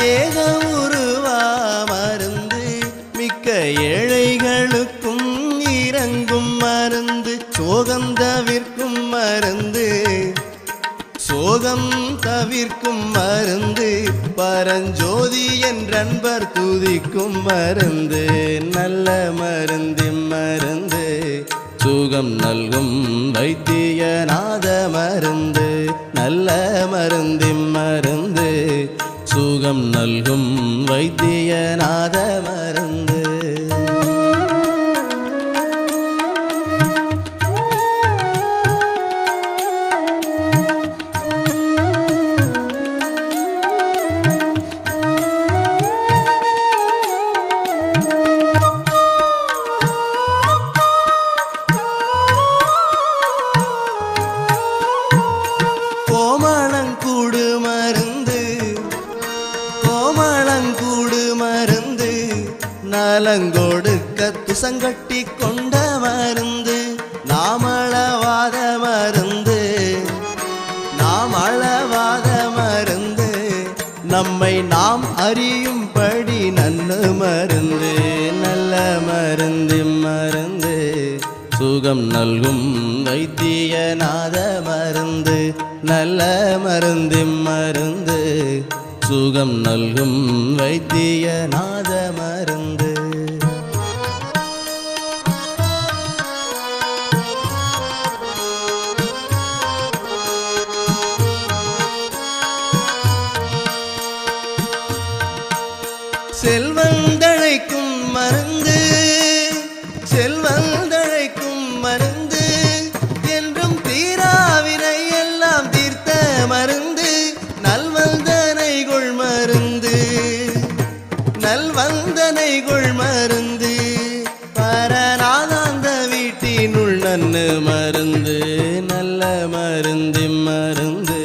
தேக உருவா மருந்து மிக்க ஏழைகளுக்கும் இறங்கும் மருந்து சோகம் தவிர்க்கும் மருந்து சோகம் தவிர்க்கும் மருந்து பரஞ்சோதி என்றன்பர் துதிக்கும் மருந்து நல்ல மருந்து மருந்து சுகம் நல்கும் வைத்தியநாத மருந்து நல்ல மருந்து மருந்து சுகம் நல்கும் வைத்தியநாத மருந்து கோமளங்கூடு மருந்து கோமளங்கூடு மருந்து நலங்கொடுக்க துசங்கட்டி கொண்ட மருந்து நாமளவாத மருந்து நாமளவாத மருந்து நம்மை நாம் அறியும்படி நன்னு மருந்து நல்ல மருந்து மருந்து சுகம் நல்கும் வைத்தியநாத மருந்து நல்ல மருந்து மருந்து சுகம் நல்கும் வைத்தியநாத மருந்து செல்வந்தழைக்கும் மருந்து செல்வந்தழைக்கும் மருந்து என்றும் தீராவினை எல்லாம் தீர்த்த மருந்து நல்வந்தனைகுள் மருந்து நல்வந்தனைகுள் மருந்து பரநாதாந்த வீட்டினுள் நன்னு மருந்து நல்ல மருந்து மருந்து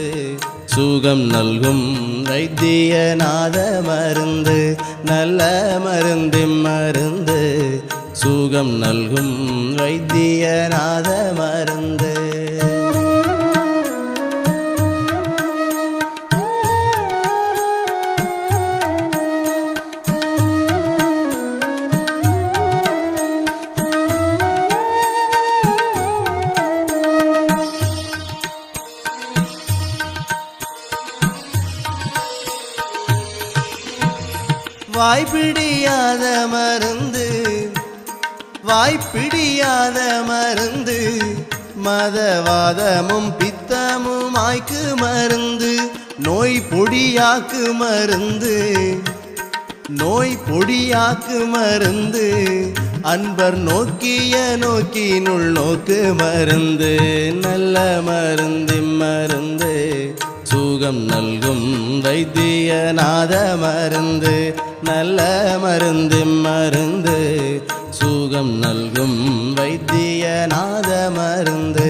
சுகம் நல்கும் வைத்தியநாத மருந்து நல்ல மருந்து மருந்து சுகம் நல்கும் வைத்தியநாத மருந்து வாய்ப்பிடியாத மருந்து வாய்ப்பிடியாத மருந்து மதவாதமும் பித்தமும் ஆய்க்கு மருந்து நோய் பொடியாக்கு மருந்து நோய் பொடியாக்கு மருந்து அன்பர் நோக்கிய நோக்கினுள் நோக்கு மருந்து நல்ல மருந்து மருந்து சுகம் நல்கும் வைத்தியநாத மருந்து நல்ல மருந்து மருந்து சுகம் நல்கும் வைத்தியநாத மருந்து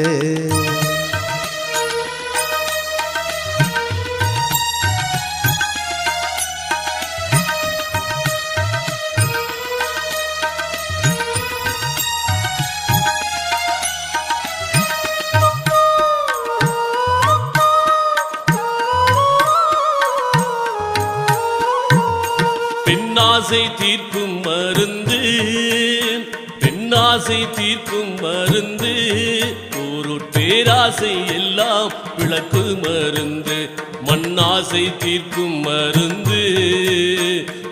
பெண்ணாசை தீர்க்கும் மருந்து பெண்ணாசை தீர்க்கும் மருந்து ஒரு பேராசை எல்லாம் விளக்கு மருந்து மண்ணாசை தீர்க்கும் மருந்து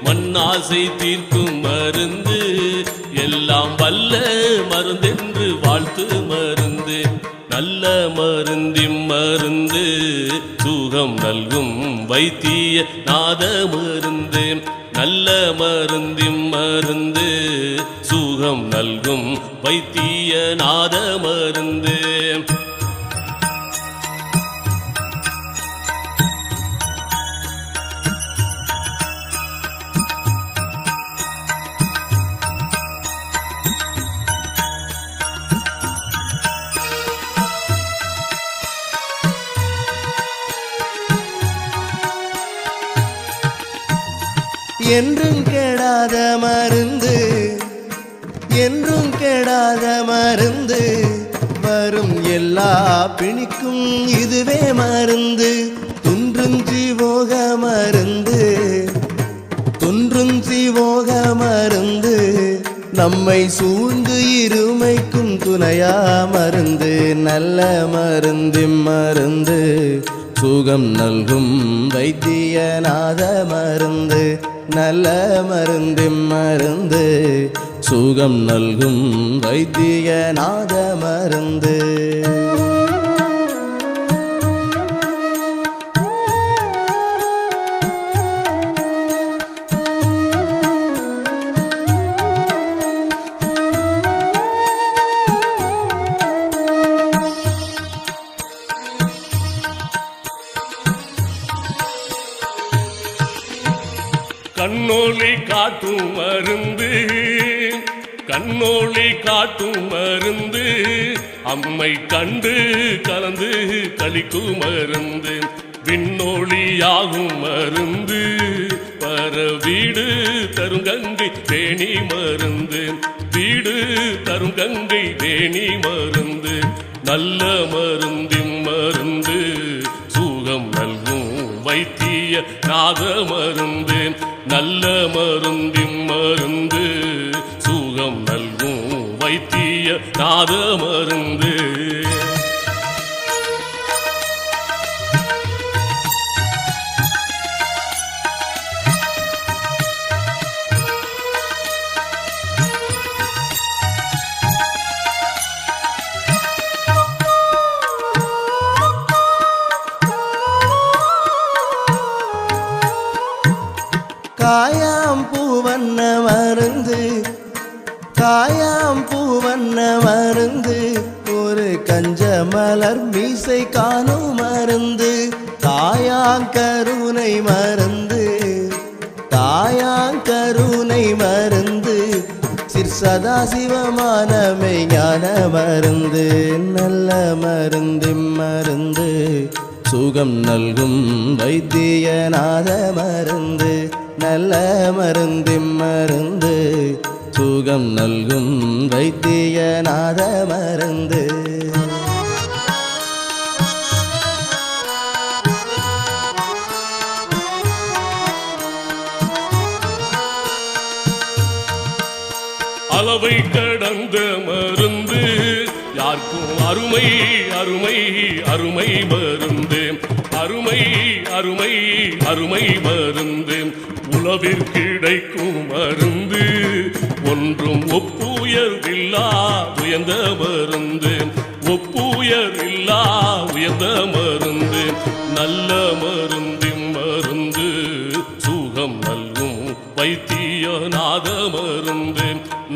மண்ணாசை தீர்க்கும் மருந்து எல்லாம் வல்ல மருந்தென்று வாழ்த்து மருந்து நல்ல மருந்தி மருந்து சுகம் நல்கும் வைத்தியநாத மருந்து நல்ல மருந்தி மருந்து சுகம் நல்கும் வைத்தியநாத மருந்து என்றும் கெடாத மருந்து என்றும் கெடாத மருந்து வரும் எல்லா பிணிக்கும் இதுவே மருந்து துன்றுஞ்சி போக மருந்து மருந்து நம்மை சூழ்ந்து இருமைக்கும் துணையா மருந்து நல்ல மருந்து சுகம் நல்கும் வைத்தியநாத மருந்து நல்ல மருந்து சுகம் நல்கும் வைத்தியநாத மருந்து கண்ணோலி காட்டும் மருந்து கண்ணோலி காட்டும் மருந்து அம்மை கண்டு கலந்து கலிக்கும் மருந்து விண்ணோலியாகும் மருந்து பர வீடு தரும் கங்கை வேணி மருந்து வீடு தரும் கங்கை வேணி மருந்து நல்ல மருந்து சுகம் நல்கும் வைத்திய நாத மருந்து நல்ல மருந்து சுகம் நல்கும் வைத்திய நாத மருந்து காயாம் பூவண்ண மருந்து காயாம் பூவண்ண மருந்து ஒரு கஞ்ச மலர் மீசை காணும் மருந்து தாயாங்கருணை மருந்து தாயாங்கருணை மருந்து சிற்சதா சிவமானமை ஞான மருந்து நல்ல மருந்து சுகம் நல்கும் வைத்தியநாத மருந்து நல்ல மருந்து சுகம் நல்கும் வைத்தியநாத மருந்து அளவை கடந்த மருந்து யாருக்கும் அருமை அருமை அருமை மருந்து அருமை அருமை அருமை மருந்து உளவிற்கிடைக்கும் மருந்து ஒன்றும் ஒப்புயர் இல்லா உயர்ந்த மருந்து ஒப்புயர் இல்லா உயர்ந்த மருந்து நல்ல மருந்து சுகம் நல்கும் வைத்தியநாத மருந்து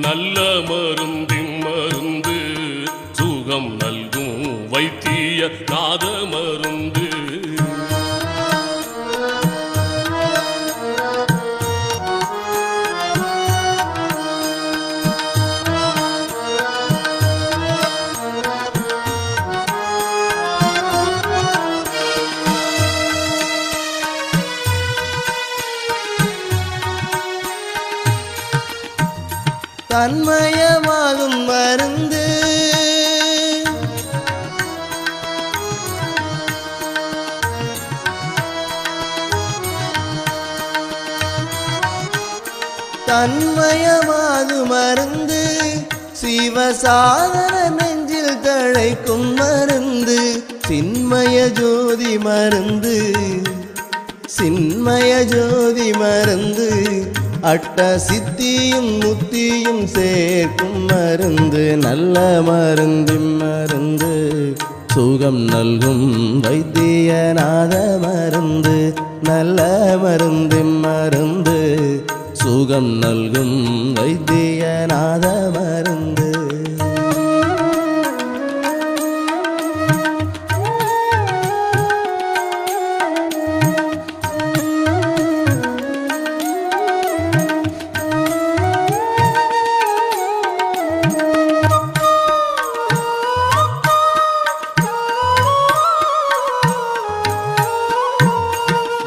நல்ல மருந்து சுகம் நல்கும் வைத்தியநாத மருந்து தன்மயமாகும் மருந்து தன்மயமாகும் மருந்து சிவசாதன நெஞ்சில் தழைக்கும் மருந்து சின்மய ஜோதி மருந்து சின்மய ஜோதி மருந்து அட்ட சித்தியும் முத்தியும் சேர்க்கும் மருந்து நல்ல மருந்து சுகம் நல்கும் வைத்தியநாத மருந்து நல்ல மருந்து சுகம் நல்கும் வைத்தியநாத மருந்து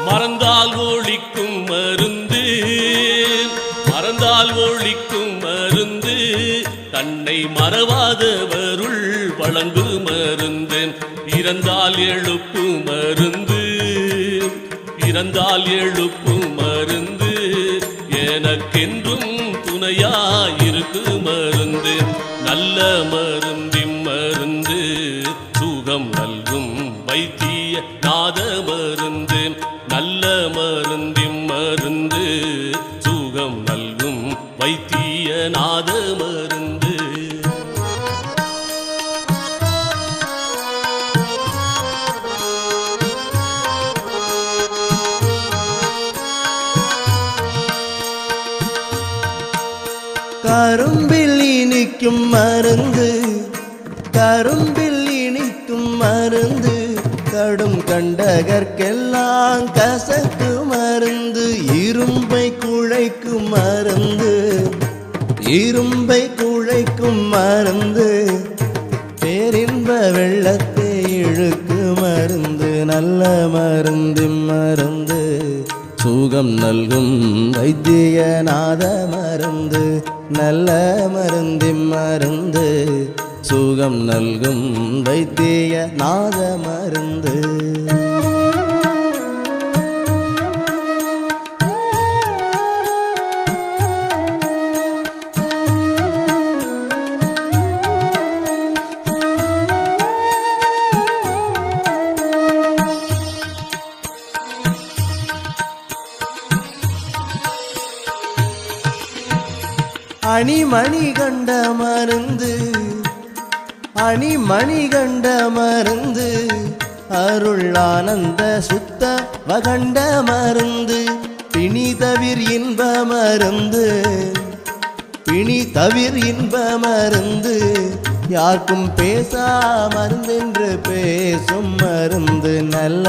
மறந்தால் ஒழிக்கும் மருந்து மறந்தால் ஒழிக்கும் மருந்து தன்னை மறவாதவருள் வழங்கு மருந்து இறந்தால் எழுப்பு மருந்து இறந்தால் எழுப்பு மருந்து எனக்கென்றும் துணையாயிருக்கு மருந்து நல்ல மருந்தி மருந்து சுகம் நல்கும் வைத்திய நாத மருந்து நல்ல மருந்தி மருந்து சுகம் நல்கும் வைத்திய நாத மருந்து கரும்பில் இனிக்கும் மருந்து கரும்பில் இனிக்கும் மருந்து கடும் கண்டகர்க்கெல்லாம் கசக்கு மருந்து இரும்பை குழைக்கும் மருந்து இரும்பை குழைக்கும் மருந்து பேரின்ப வெள்ளத்தை இழுக்கு மருந்து நல்ல மருந்து மருந்து சுகம் நல்கும் வைத்தியநாத மருந்து நல்ல மருந்தி மருந்து சுகம் நல்கும் வைத்தியநாத மருந்து அணிமணி கண்ட மருந்து அணிமணி கண்ட மருந்து அருள் ஆனந்த சுத்த வகண்ட மருந்து பிணி தவிர் இன்ப மருந்து பிணி தவிர் இன்ப மருந்து யாருக்கும் பேசா மருந்தென்று பேசும் மருந்து நல்ல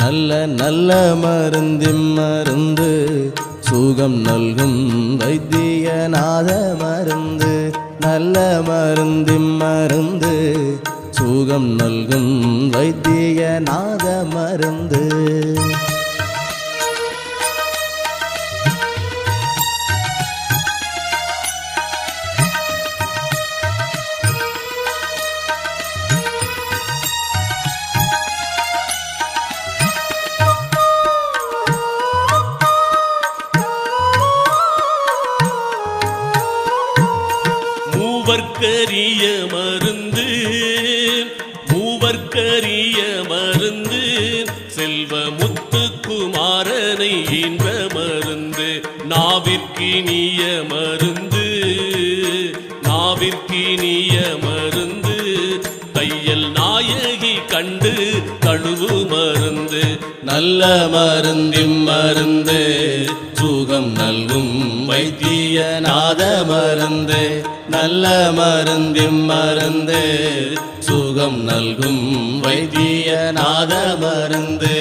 நல்ல நல்ல மருந்தி மருந்து சுகம் நல்கும் வைத்தியநாத மருந்து நல்ல மருந்தி மருந்து சுகம் நல்கும் வைத்தியநாத மருந்து மூவர்க்கரிய மருந்து மூவர்க்கரிய மருந்து செல்வ முத்துக்குமாரனை ஈன்ற மருந்து நாவிற்கினிய மருந்து நாவிற்கினிய மருந்து தையல் நாயகி கண்டு தழுவு மருந்து நல்ல மருந்தி மருந்து சுகம் நல்கும் வைத்தியநாத மருந்து நல்ல மருந்தி மருந்து சுகம் நல்கும் வைத்தியநாத மருந்து